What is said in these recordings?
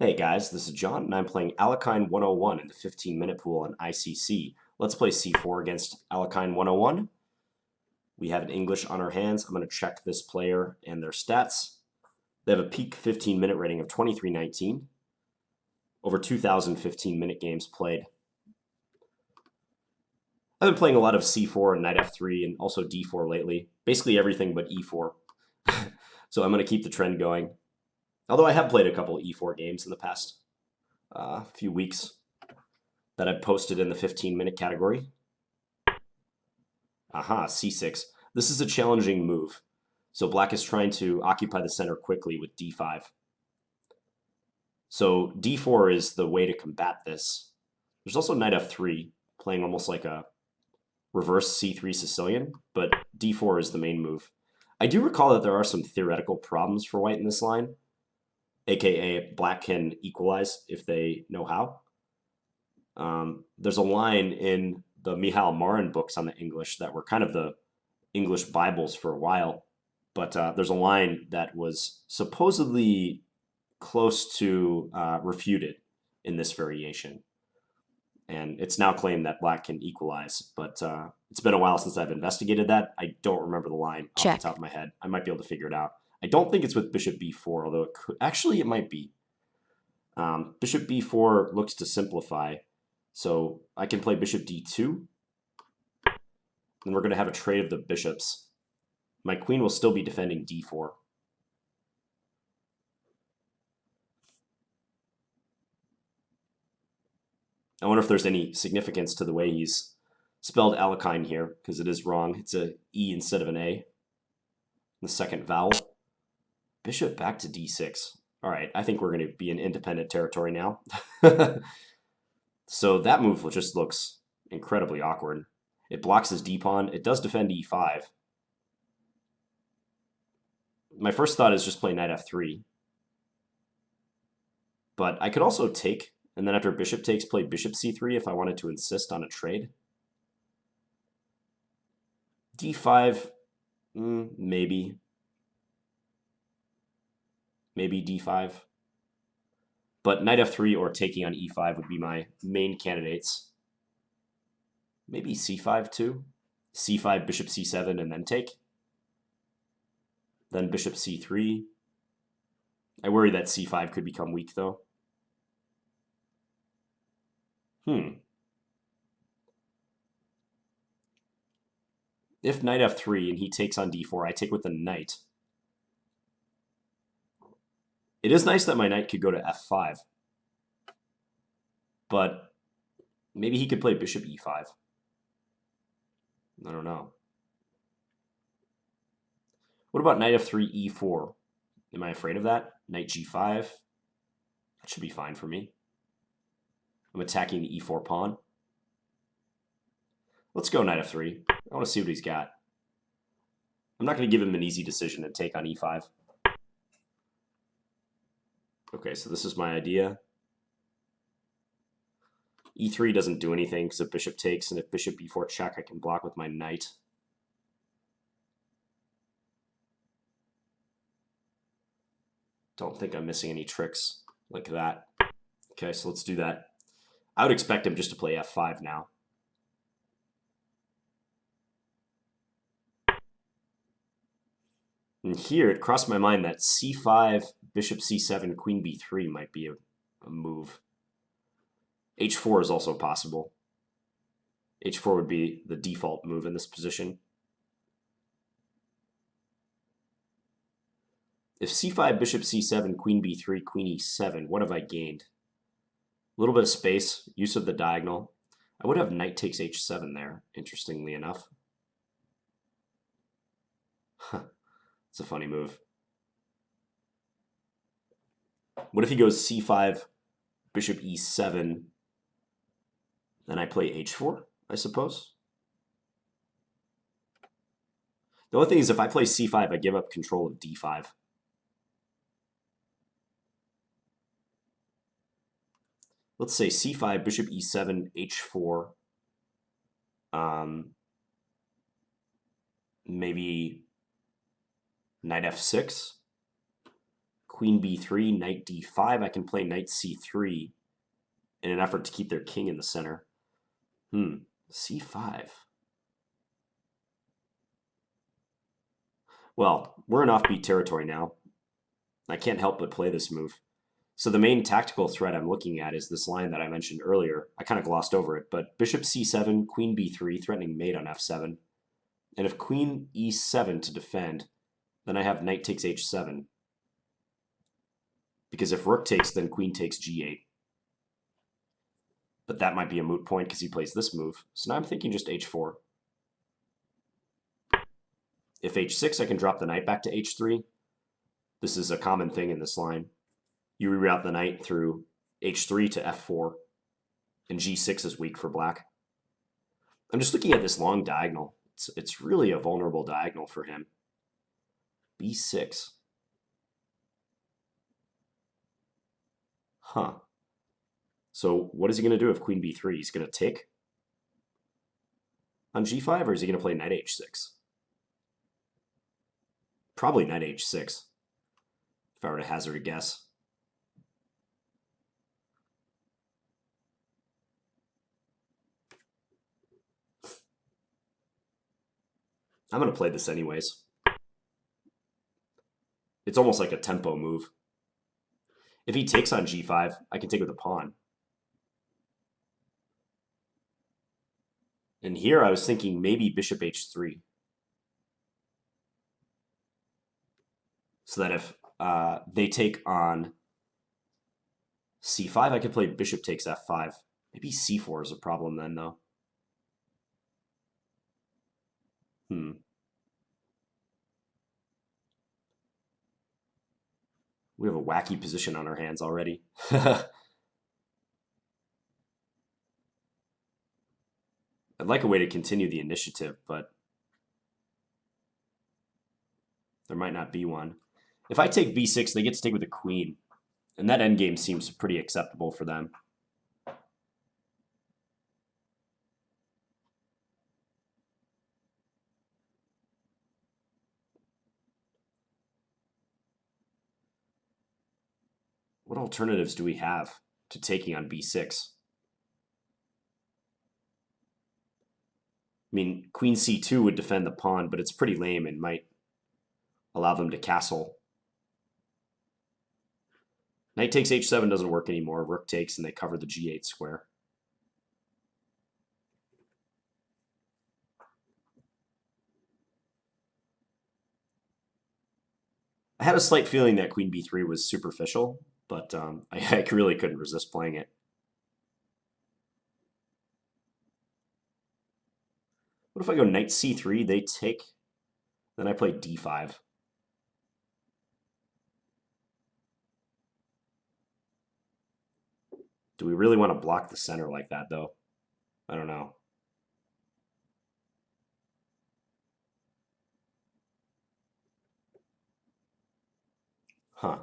Hey guys, this is John, and I'm playing alakhine101 in the 15-minute pool on ICC. Let's play c4 against alakhine101. We have an English on our hands. I'm going to check this player and their stats. They have a peak 15-minute rating of 2319. Over 2,000 15-minute games played. I've been playing a lot of c4 and knight f3 and also d4 lately. Basically everything but e4. So I'm going to keep the trend going. Although I have played a couple e4 games in the past few weeks that I've posted in the 15-minute category. Aha, c6. This is a challenging move. So black is trying to occupy the center quickly with d5. So d4 is the way to combat this. There's also knight f3, playing almost like a reverse c3 Sicilian, but d4 is the main move. I do recall that there are some theoretical problems for white in this line, aka black can equalize if they know how. There's a line in the Michal Marin books on the English that were kind of the English Bibles for a while, but there's a line that was supposedly close to refuted in this variation. And it's now claimed that black can equalize, but it's been a while since I've investigated that. I don't remember the line off the top of my head. I might be able to figure it out. I don't think it's with bishop b4, although it could. Actually, it might be. Bishop b4 looks to simplify, so I can play bishop d2. Then we're going to have a trade of the bishops. My queen will still be defending d4. I wonder if there's any significance to the way he's spelled alakhine here, because it is wrong. It's a E instead of an A. The second vowel. Bishop back to d6. All right, I think we're going to be in independent territory now. So that move just looks incredibly awkward. It blocks his d-pawn. It does defend e5. My first thought is just play knight f3. But I could also take, and then after bishop takes, play bishop c3 if I wanted to insist on a trade. d5, maybe. Maybe d5. But knight f3 or taking on e5 would be my main candidates. Maybe c5 too. c5, bishop c7, and then take. Then bishop c3. I worry that c5 could become weak, though. If knight f3 and he takes on d4, I take with the knight. It is nice that my knight could go to f5. But maybe he could play bishop e5. I don't know. What about knight f3, e4? Am I afraid of that? Knight g5? That should be fine for me. I'm attacking the e4 pawn. Let's go knight f3. I want to see what he's got. I'm not going to give him an easy decision and take on e5. Okay, so this is my idea. e3 doesn't do anything because if bishop takes, and if bishop b4 check, I can block with my knight. Don't think I'm missing any tricks like that. Okay, so let's do that. I would expect him just to play f5 now. And here, it crossed my mind that c5, bishop c7, queen b3 might be a move. h4 is also possible. h4 would be the default move in this position. If c5, bishop c7, queen b3, queen e7, what have I gained? A little bit of space, use of the diagonal. I would have knight takes h7 there, interestingly enough. It's a funny move. What if he goes c5, bishop e7, then I play h4, I suppose? The only thing is if I play c5, I give up control of d5. Let's say c5, bishop e7, h4. Maybe knight f6, queen b3, knight d5. I can play knight c3 in an effort to keep their king in the center. C5. Well, we're in offbeat territory now. I can't help but play this move. So the main tactical threat I'm looking at is this line that I mentioned earlier. I kind of glossed over it, but bishop c7, queen b3, threatening mate on f7. And if queen e7 to defend, then I have knight takes h7. Because if rook takes, then queen takes g8. But that might be a moot point because he plays this move. So now I'm thinking just h4. If h6, I can drop the knight back to h3. This is a common thing in this line. You reroute the knight through h3 to f4, and g6 is weak for black. I'm just looking at this long diagonal. It's really a vulnerable diagonal for him. b6. Huh. So what is he going to do if queen b3? He's going to take on g5, or is he going to play knight h6? Probably knight h6, if I were to hazard a guess. I'm going to play this anyways. It's almost like a tempo move. If he takes on g5, I can take with a pawn. And here I was thinking maybe bishop h3. So that if they take on c5, I could play bishop takes f5. Maybe c4 is a problem then, though. We have a wacky position on our hands already. I'd like a way to continue the initiative, but there might not be one. If I take b6, they get to take with the queen, and that endgame seems pretty acceptable for them. What alternatives do we have to taking on b6? I mean, queen c2 would defend the pawn, but it's pretty lame and might allow them to castle. Knight takes h7 doesn't work anymore. Rook takes, and they cover the g8 square. I had a slight feeling that queen b3 was superficial, but I really couldn't resist playing it. What if I go knight c3, they take, then I play d5. Do we really want to block the center like that, though? I don't know. Huh.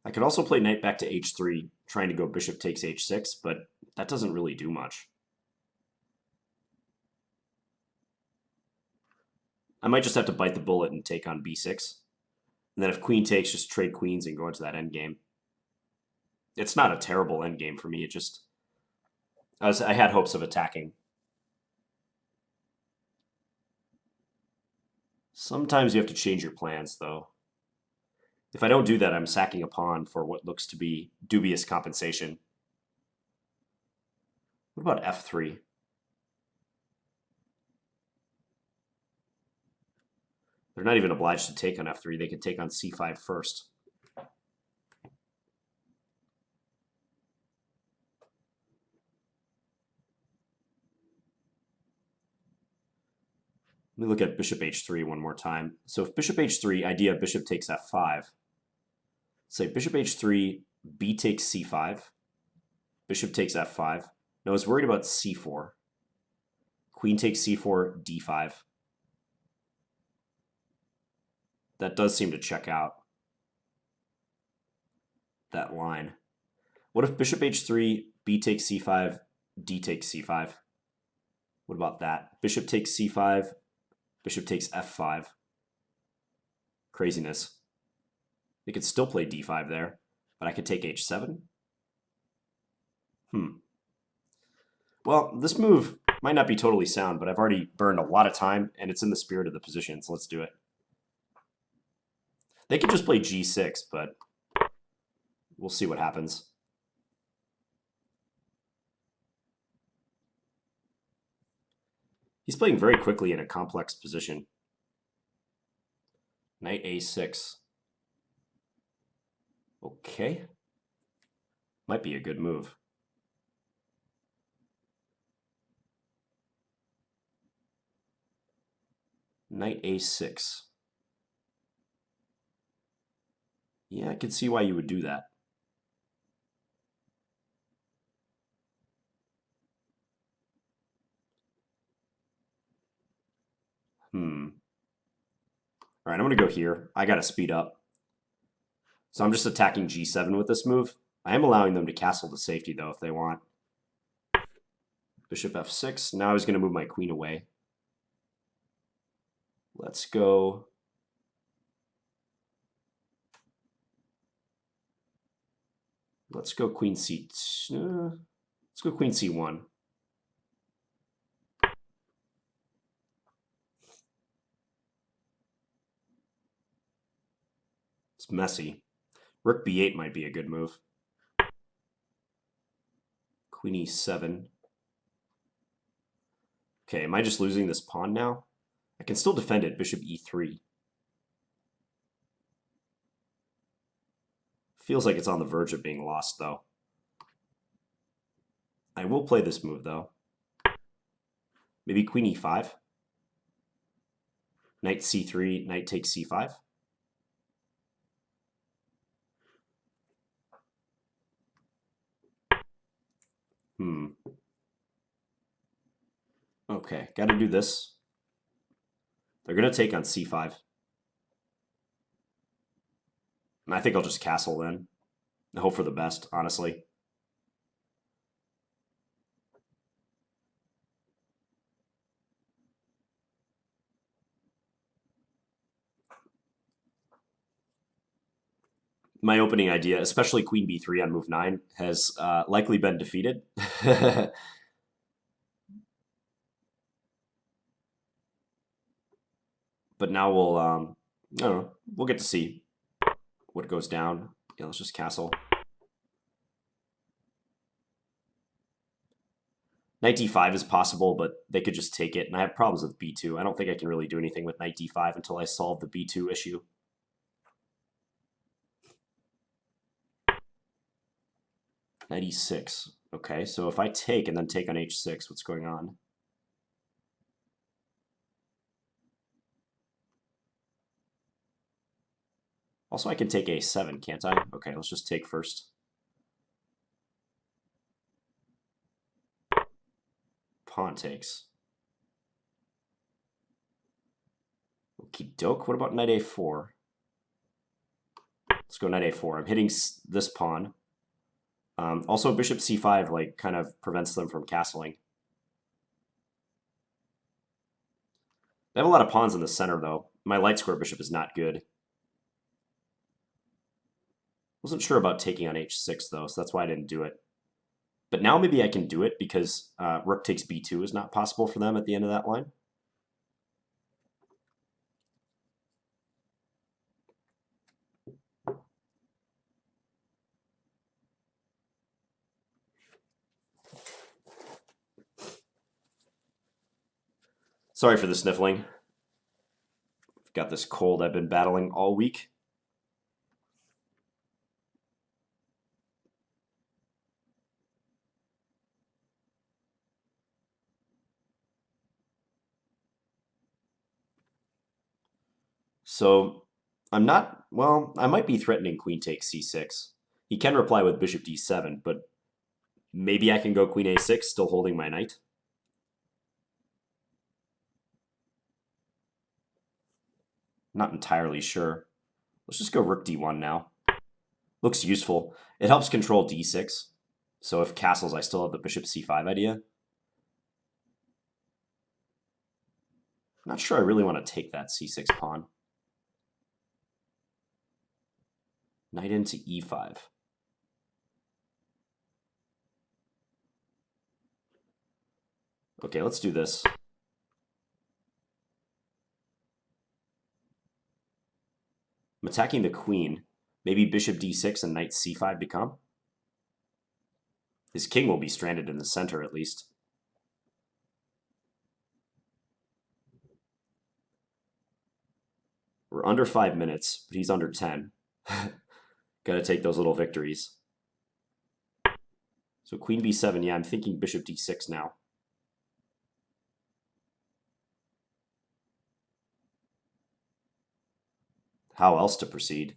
I could also play knight back to h3, trying to go bishop takes h6, but that doesn't really do much. I might just have to bite the bullet and take on b6. And then if queen takes, just trade queens and go into that endgame. It's not a terrible endgame for me. It just... I had hopes of attacking. Sometimes you have to change your plans, though. If I don't do that, I'm sacking a pawn for what looks to be dubious compensation. What about f3? They're not even obliged to take on f3. They can take on c5 first. Let me look at bishop h3 one more time. So if bishop h3, idea bishop takes f5. Say bishop h3, b takes c5. Bishop takes f5. Now I was worried about c4. Queen takes c4, d5. That does seem to check out that line. What if bishop h3, b takes c5, d takes c5? What about that? Bishop takes c5, bishop takes f5. Craziness. They could still play d5 there, but I could take h7. Well, this move might not be totally sound, but I've already burned a lot of time, and it's in the spirit of the position, so let's do it. They could just play g6, but we'll see what happens. He's playing very quickly in a complex position. Knight a6. Okay. Might be a good move. Knight a6. Yeah, I can see why you would do that. All right, I'm going to go here. I got to speed up. So I'm just attacking g7 with this move. I am allowing them to castle to safety, though, if they want. Bishop f6. Now I was going to move my queen away. Let's go. Let's go queen c. Let's go queen c1. It's messy. Rook b8 might be a good move. Queen e7. Okay, am I just losing this pawn now? I can still defend it. Bishop e3. Feels like it's on the verge of being lost, though. I will play this move, though. Maybe queen e5. Knight c3, knight takes c5. Okay, got to do this. They're going to take on c5. And I think I'll just castle then. I hope for the best, honestly. My opening idea, especially queen b3 on move 9, has likely been defeated. But now we'll, I don't know, we'll get to see what goes down. Yeah, let's just castle. Knight d5 is possible, but they could just take it, and I have problems with b2. I don't think I can really do anything with knight d5 until I solve the b2 issue. Knight e6. Okay, so if I take and then take on h6, what's going on? Also, I can take a7, can't I? Okay, let's just take first. Pawn takes. Okie doke. What about knight a4? Let's go knight a4. I'm hitting this pawn. Also, bishop c5 like kind of prevents them from castling. They have a lot of pawns in the center, though. My light square bishop is not good. Wasn't sure about taking on h6, though, so that's why I didn't do it. But now maybe I can do it because rook takes b2 is not possible for them at the end of that line. Sorry for the sniffling. I've got this cold I've been battling all week. So I'm not, well, I might be threatening queen takes c6. He can reply with bishop d7, but maybe I can go queen a6, still holding my knight. Not entirely sure. Let's just go rook d1 now. Looks useful. It helps control d6. So if castles, I still have the bishop c5 idea. I'm not sure I really want to take that c6 pawn. Knight into e5. Okay, let's do this. I'm attacking the queen. Maybe bishop d6 and knight c5 become. His king will be stranded in the center, at least. We're under 5 minutes, but he's under 10. Gotta take those little victories. So queen b7, yeah, I'm thinking bishop d6 now. How else to proceed?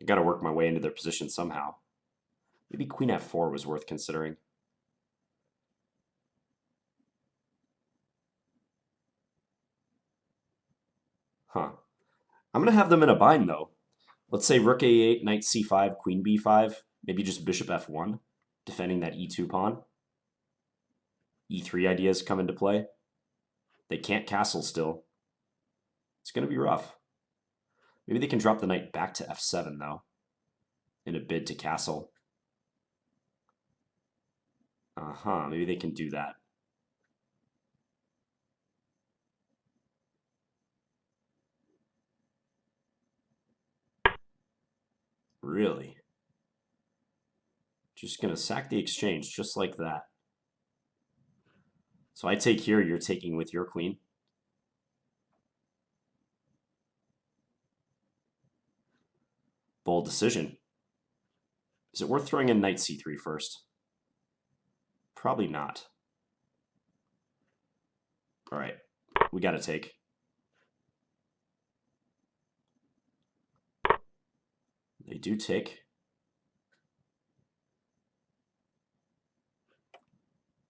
I gotta work my way into their position somehow. Maybe queen f4 was worth considering. Huh. I'm gonna have them in a bind, though. Let's say rook a8, knight c5, queen b5, maybe just bishop f1, defending that e2 pawn. e3 ideas come into play. They can't castle still. It's going to be rough. Maybe they can drop the knight back to f7, though, in a bid to castle. Maybe they can do that. Really? Just going to sack the exchange just like that. So I take here, you're taking with your queen. Bold decision. Is it worth throwing in knight c3 first? Probably not. All right, we got to take. They do take.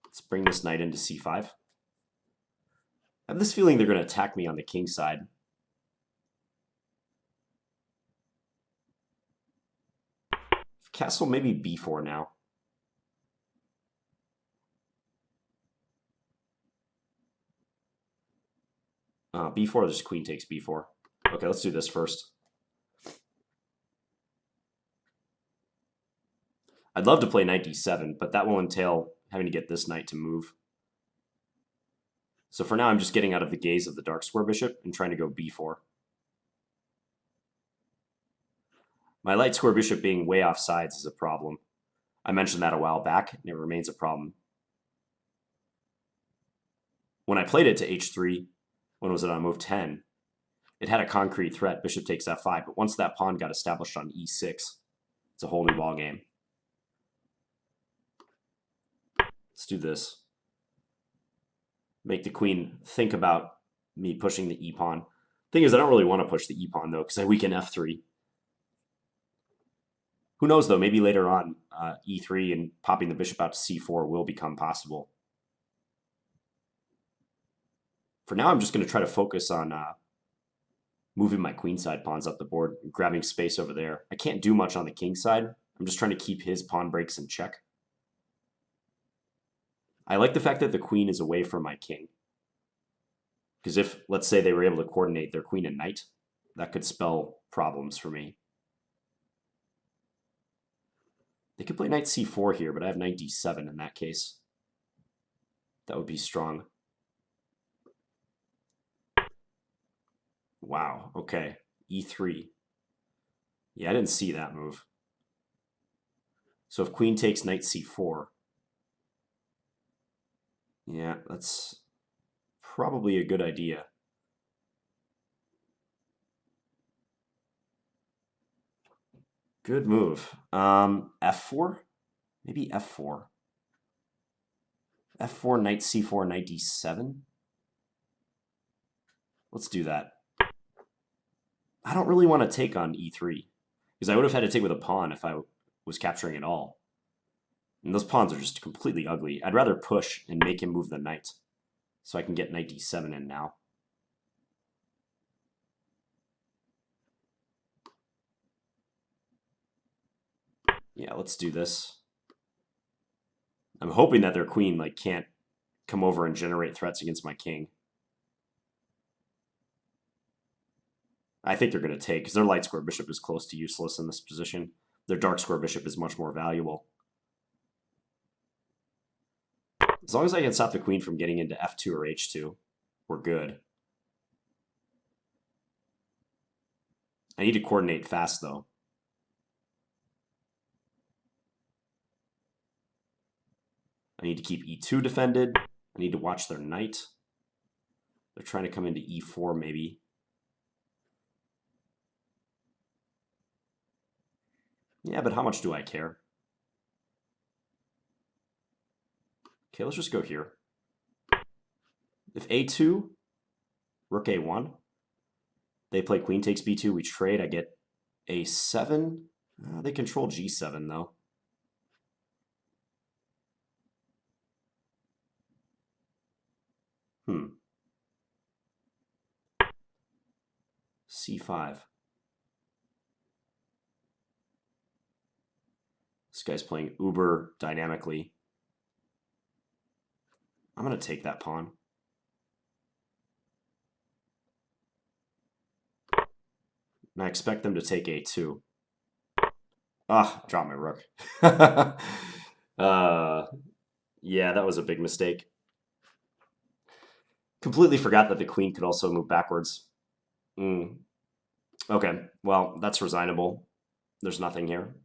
Let's bring this knight into c5. I have this feeling they're going to attack me on the king side. Castle maybe b4 now. B4, just queen takes b4. Okay, let's do this first. I'd love to play knight d7, but that will entail having to get this knight to move. So for now, I'm just getting out of the gaze of the dark square bishop and trying to go b4. My light square bishop being way off sides is a problem. I mentioned that a while back, and it remains a problem. When I played it to h3, when was it on move 10? It had a concrete threat, bishop takes f5, but once that pawn got established on e6, it's a whole new ballgame. Let's do this. Make the queen think about me pushing the e-pawn. Thing is, I don't really want to push the e-pawn, though, because I weaken f3. Who knows, though, maybe later on, e3 and popping the bishop out to c4 will become possible. For now, I'm just going to try to focus on moving my queenside pawns up the board and grabbing space over there. I can't do much on the king side. I'm just trying to keep his pawn breaks in check. I like the fact that the queen is away from my king. Because if, let's say, they were able to coordinate their queen and knight, that could spell problems for me. They could play knight c4 here, but I have knight d7 in that case. That would be strong. Wow, okay. e3. Yeah, I didn't see that move. So if queen takes knight c4, yeah, that's probably a good idea. Good move. F4? Maybe F4. F4, knight C4, knight D7? Let's do that. I don't really want to take on E3, because I would have had to take with a pawn if I was capturing it all. And those pawns are just completely ugly. I'd rather push and make him move the knight, so I can get knight D7 in now. Yeah, let's do this. I'm hoping that their queen like can't come over and generate threats against my king. I think they're going to take, because their light square bishop is close to useless in this position. Their dark square bishop is much more valuable. As long as I can stop the queen from getting into f2 or h2, we're good. I need to coordinate fast, though. I need to keep e2 defended. I need to watch their knight. They're trying to come into e4, maybe. Yeah, but how much do I care? Okay, let's just go here. If a2, rook a1, they play queen takes b2, we trade, I get a7. They control g7, though. c5. This guy's playing uber dynamically. I'm going to take that pawn. And I expect them to take a2. Ah, drop my rook. Yeah, that was a big mistake. Completely forgot that the queen could also move backwards. Okay, well, that's resignable. There's nothing here.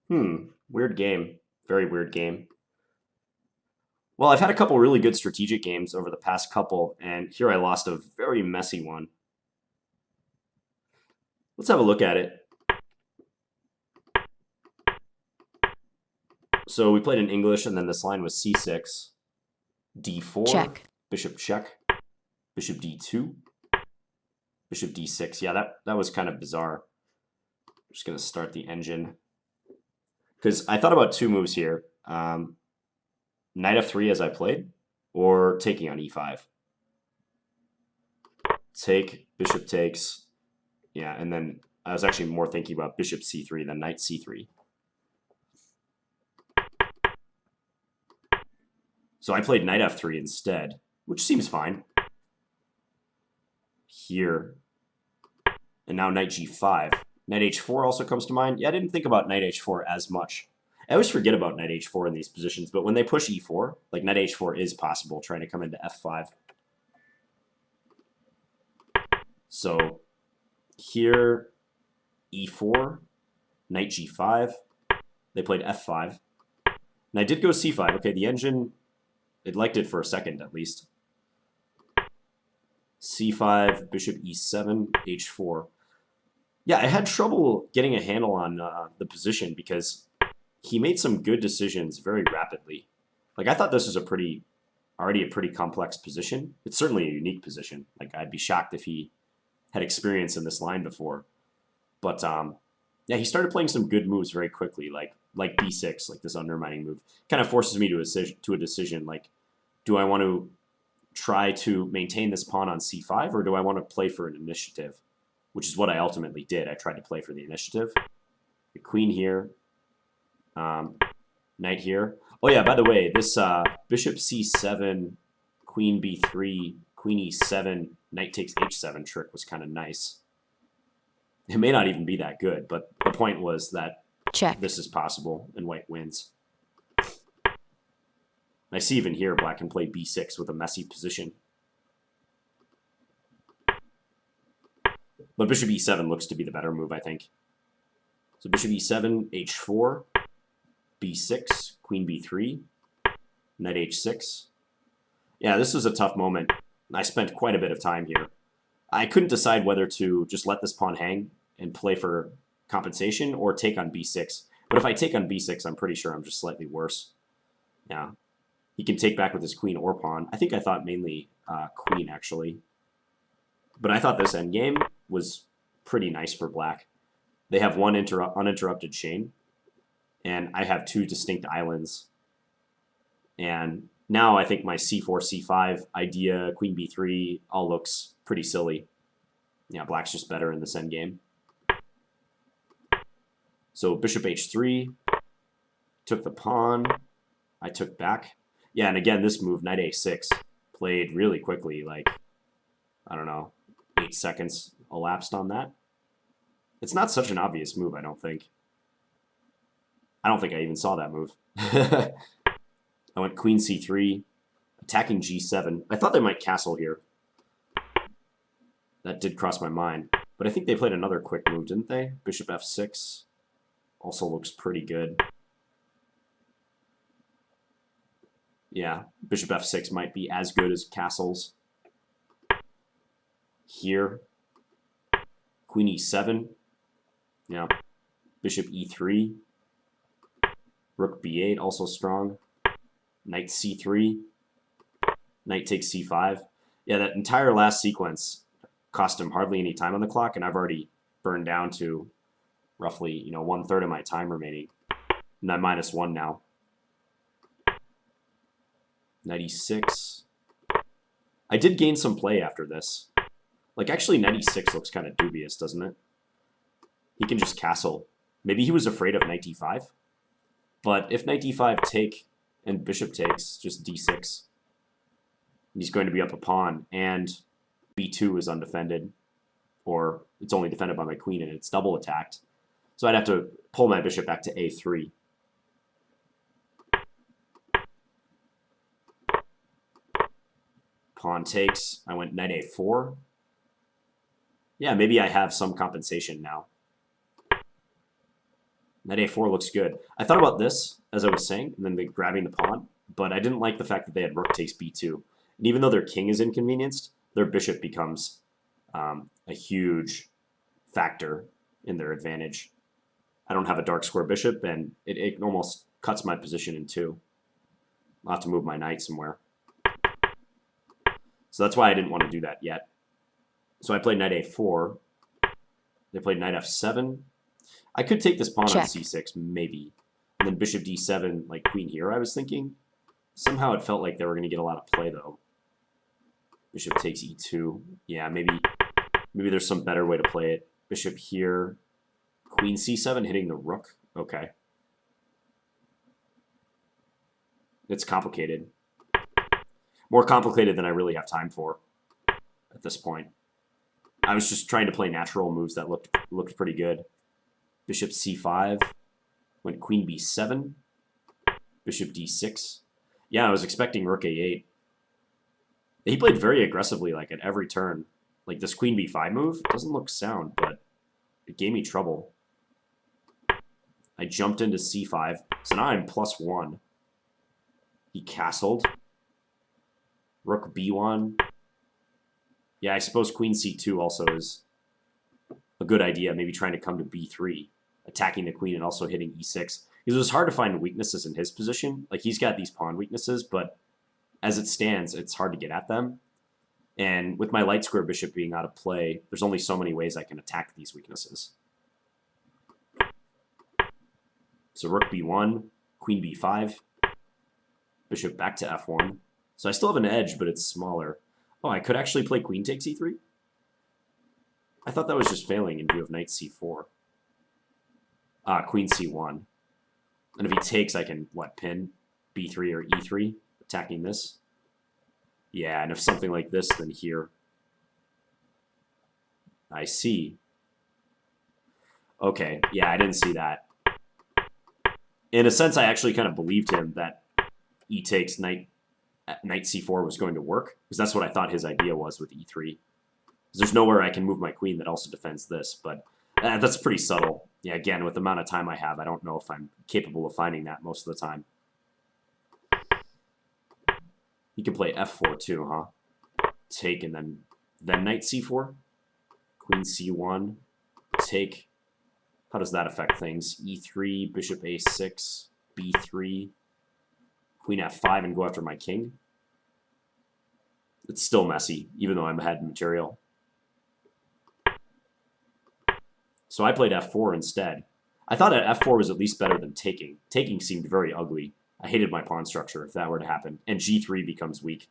Weird game. Very weird game. Well, I've had a couple really good strategic games over the past couple, and here I lost a very messy one. Let's have a look at it. So we played in English, and then this line was c6, d4, check. Bishop check, bishop d2, bishop d6. Yeah, that was kind of bizarre. I'm just going to start the engine. Because I thought about two moves here. Knight f3 as I played, or taking on e5. Take, bishop takes. Yeah, and then I was actually more thinking about bishop c3 than knight c3. So I played knight f3 instead, which seems fine. Here. And now knight g5. Knight h4 also comes to mind. Yeah, I didn't think about knight h4 as much. I always forget about knight h4 in these positions, but when they push e4, like knight h4 is possible, trying to come into f5. So here, e4, knight g5. They played f5. And I did go c5. Okay, the engine, it liked it for a second at least. c5, bishop e7, h4. Yeah, I had trouble getting a handle on the position because he made some good decisions very rapidly. Like, I thought this was already a pretty complex position. It's certainly a unique position. Like, I'd be shocked if he had experience in this line before. But yeah, he started playing some good moves very quickly, like b6, like this undermining move. Kind of forces me to a decision, like, do I want to try to maintain this pawn on c5, or do I want to play for an initiative? Which is what I ultimately did. I tried to play for the initiative. The queen here. Knight here. Oh yeah, by the way, this bishop c7, queen b3, queen e7, knight takes h7 trick was kind of nice. It may not even be that good, but the point was that check. This is possible and white wins. I see even here black can play b6 with a messy position. But bishop e7 looks to be the better move, I think. So bishop e7, h4, b6, queen b3, knight h6. Yeah, this was a tough moment. I spent quite a bit of time here. I couldn't decide whether to just let this pawn hang and play for compensation or take on b6. But if I take on b6, I'm pretty sure I'm just slightly worse. Yeah. He can take back with his queen or pawn. I think I thought mainly queen, actually. But I thought this endgame was pretty nice for black. They have one uninterrupted chain, and I have two distinct islands. And now I think my c4, c5 idea, queen b3, all looks pretty silly. Yeah, black's just better in this endgame. So bishop h3, took the pawn, I took back. Yeah, and again, this move, knight a6, played really quickly, like, I don't know, 8 seconds elapsed on that. It's not such an obvious move, I don't think. I don't think I even saw that move. I went queen c3, attacking g7. I thought they might castle here. That did cross my mind. But I think they played another quick move, didn't they? Bishop f6 also looks pretty good. Yeah, bishop f6 might be as good as castles. Here, queen e7. Yeah, bishop e3. Rook b8, also strong. Knight c3. Knight takes c5. Yeah, that entire last sequence cost him hardly any time on the clock, and I've already burned down to roughly, 1/3 of my time remaining. And I'm -1 now. Knight e6. I did gain some play after this. Like, actually, knight e6 looks kind of dubious, doesn't it? He can just castle. Maybe he was afraid of knight d5. But if knight d5 take and bishop takes, just d6, he's going to be up a pawn, and b2 is undefended, or it's only defended by my queen, and it's double attacked. So I'd have to pull my bishop back to a3. Pawn takes. I went knight a4. Yeah, maybe I have some compensation now. Knight a4 looks good. I thought about this, as I was saying, and then grabbing the pawn, but I didn't like the fact that they had rook takes b2. And even though their king is inconvenienced, their bishop becomes a huge factor in their advantage. I don't have a dark square bishop, and it almost cuts my position in two. I'll have to move my knight somewhere. So that's why I didn't want to do that yet. So I played knight a4. They played knight f7. I could take this pawn on c6, maybe. And then bishop d7, like queen here, I was thinking. Somehow it felt like they were going to get a lot of play, though. Bishop takes e2. Yeah, maybe there's some better way to play it. Bishop here. Queen c7 hitting the rook. Okay. It's complicated. More complicated than I really have time for at this point. I was just trying to play natural moves that looked pretty good. Bishop c5. Went queen b7. Bishop d6. Yeah, I was expecting rook a8. He played very aggressively, like at every turn. Like this queen b5 move doesn't look sound, but it gave me trouble. I jumped into c5, so now I'm +1. He castled. Rook b1. Yeah, I suppose queen c2 also is a good idea, maybe trying to come to b3, attacking the queen and also hitting e6. Because it was hard to find weaknesses in his position. Like, he's got these pawn weaknesses, but as it stands, it's hard to get at them. And with my light square bishop being out of play, there's only so many ways I can attack these weaknesses. So rook b1, queen b5, bishop back to f1. So I still have an edge, but it's smaller. Oh, I could actually play queen takes e3? I thought that was just failing in view of knight c4. Ah, queen c1. And if he takes, I can, pin b3 or e3, attacking this? Yeah, and if something like this, then here. I see. Okay, yeah, I didn't see that. In a sense, I actually kind of believed him that e takes knight c4 was going to work, because that's what I thought his idea was with e3. There's nowhere I can move my queen that also defends this, but that's pretty subtle. Yeah, again, with the amount of time I have, I don't know if I'm capable of finding that most of the time. You can play f4 too, huh? Take and then knight c4. Queen c1. Take. How does that affect things? e3, bishop a6, b3, queen f5, and go after my king. It's still messy, even though I'm ahead in material. So I played f4 instead. I thought that f4 was at least better than taking. Taking seemed very ugly. I hated my pawn structure if that were to happen. And g3 becomes weak.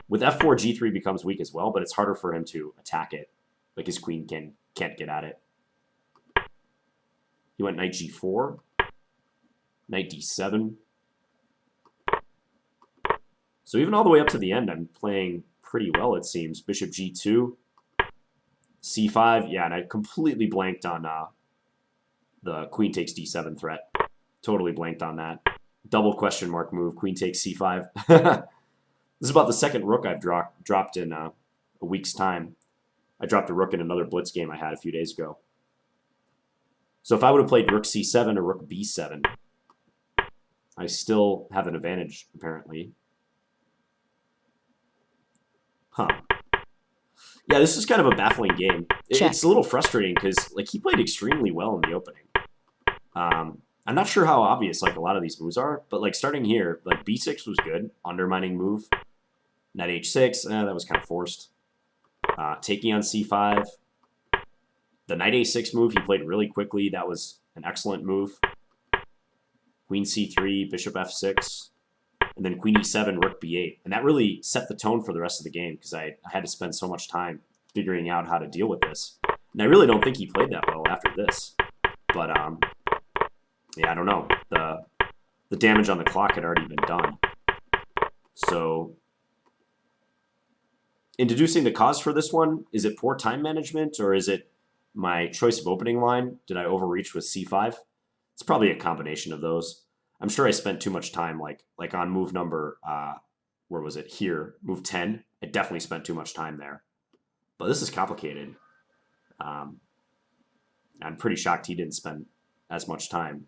With f4, g3 becomes weak as well, but it's harder for him to attack it. Like his queen can't get at it. He went knight g4, knight d7. So even all the way up to the end, I'm playing pretty well, it seems. Bishop g2, c5. Yeah, and I completely blanked on the queen takes d7 threat. Totally blanked on that. Double question mark move, queen takes c5. This is about the second rook I've dropped in a week's time. I dropped a rook in another blitz game I had a few days ago. So if I would have played rook c7 or rook b7, I still have an advantage, apparently. Huh. Yeah, this is kind of a baffling game. It's a little frustrating because like he played extremely well in the opening. I'm not sure how obvious like a lot of these moves are, but like starting here, like b6 was good, undermining move. Knight h6, that was kind of forced. Taking on c5. The knight a6 move he played really quickly. That was an excellent move. Queen c3, bishop f6, and then queen e7, rook b8. And that really set the tone for the rest of the game because I had to spend so much time figuring out how to deal with this. And I really don't think he played that well after this. But yeah, I don't know. The damage on the clock had already been done. So in deducing the cause for this one, is it poor time management or is it my choice of opening line? Did I overreach with c5? It's probably a combination of those. I'm sure I spent too much time like on move number, where was it? Here, move 10. I definitely spent too much time there. But this is complicated. I'm pretty shocked he didn't spend as much time.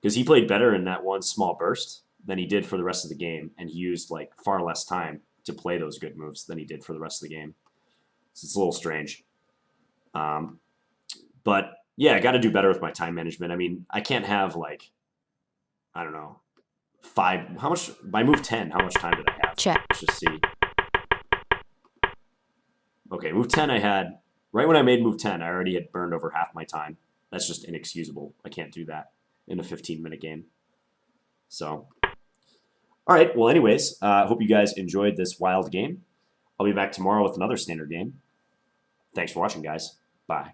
Because he played better in that one small burst than he did for the rest of the game. And he used like far less time to play those good moves than he did for the rest of the game. So it's a little strange. But yeah, I got to do better with my time management. I mean, I can't have like, I don't know, how much, by move 10, how much time did I have? Check. Let's just see. Okay, move 10 I had, right when I made move 10, I already had burned over half my time. That's just inexcusable. I can't do that in a 15-minute game. So, all right, well, anyways, hope you guys enjoyed this wild game. I'll be back tomorrow with another standard game. Thanks for watching, guys. Bye.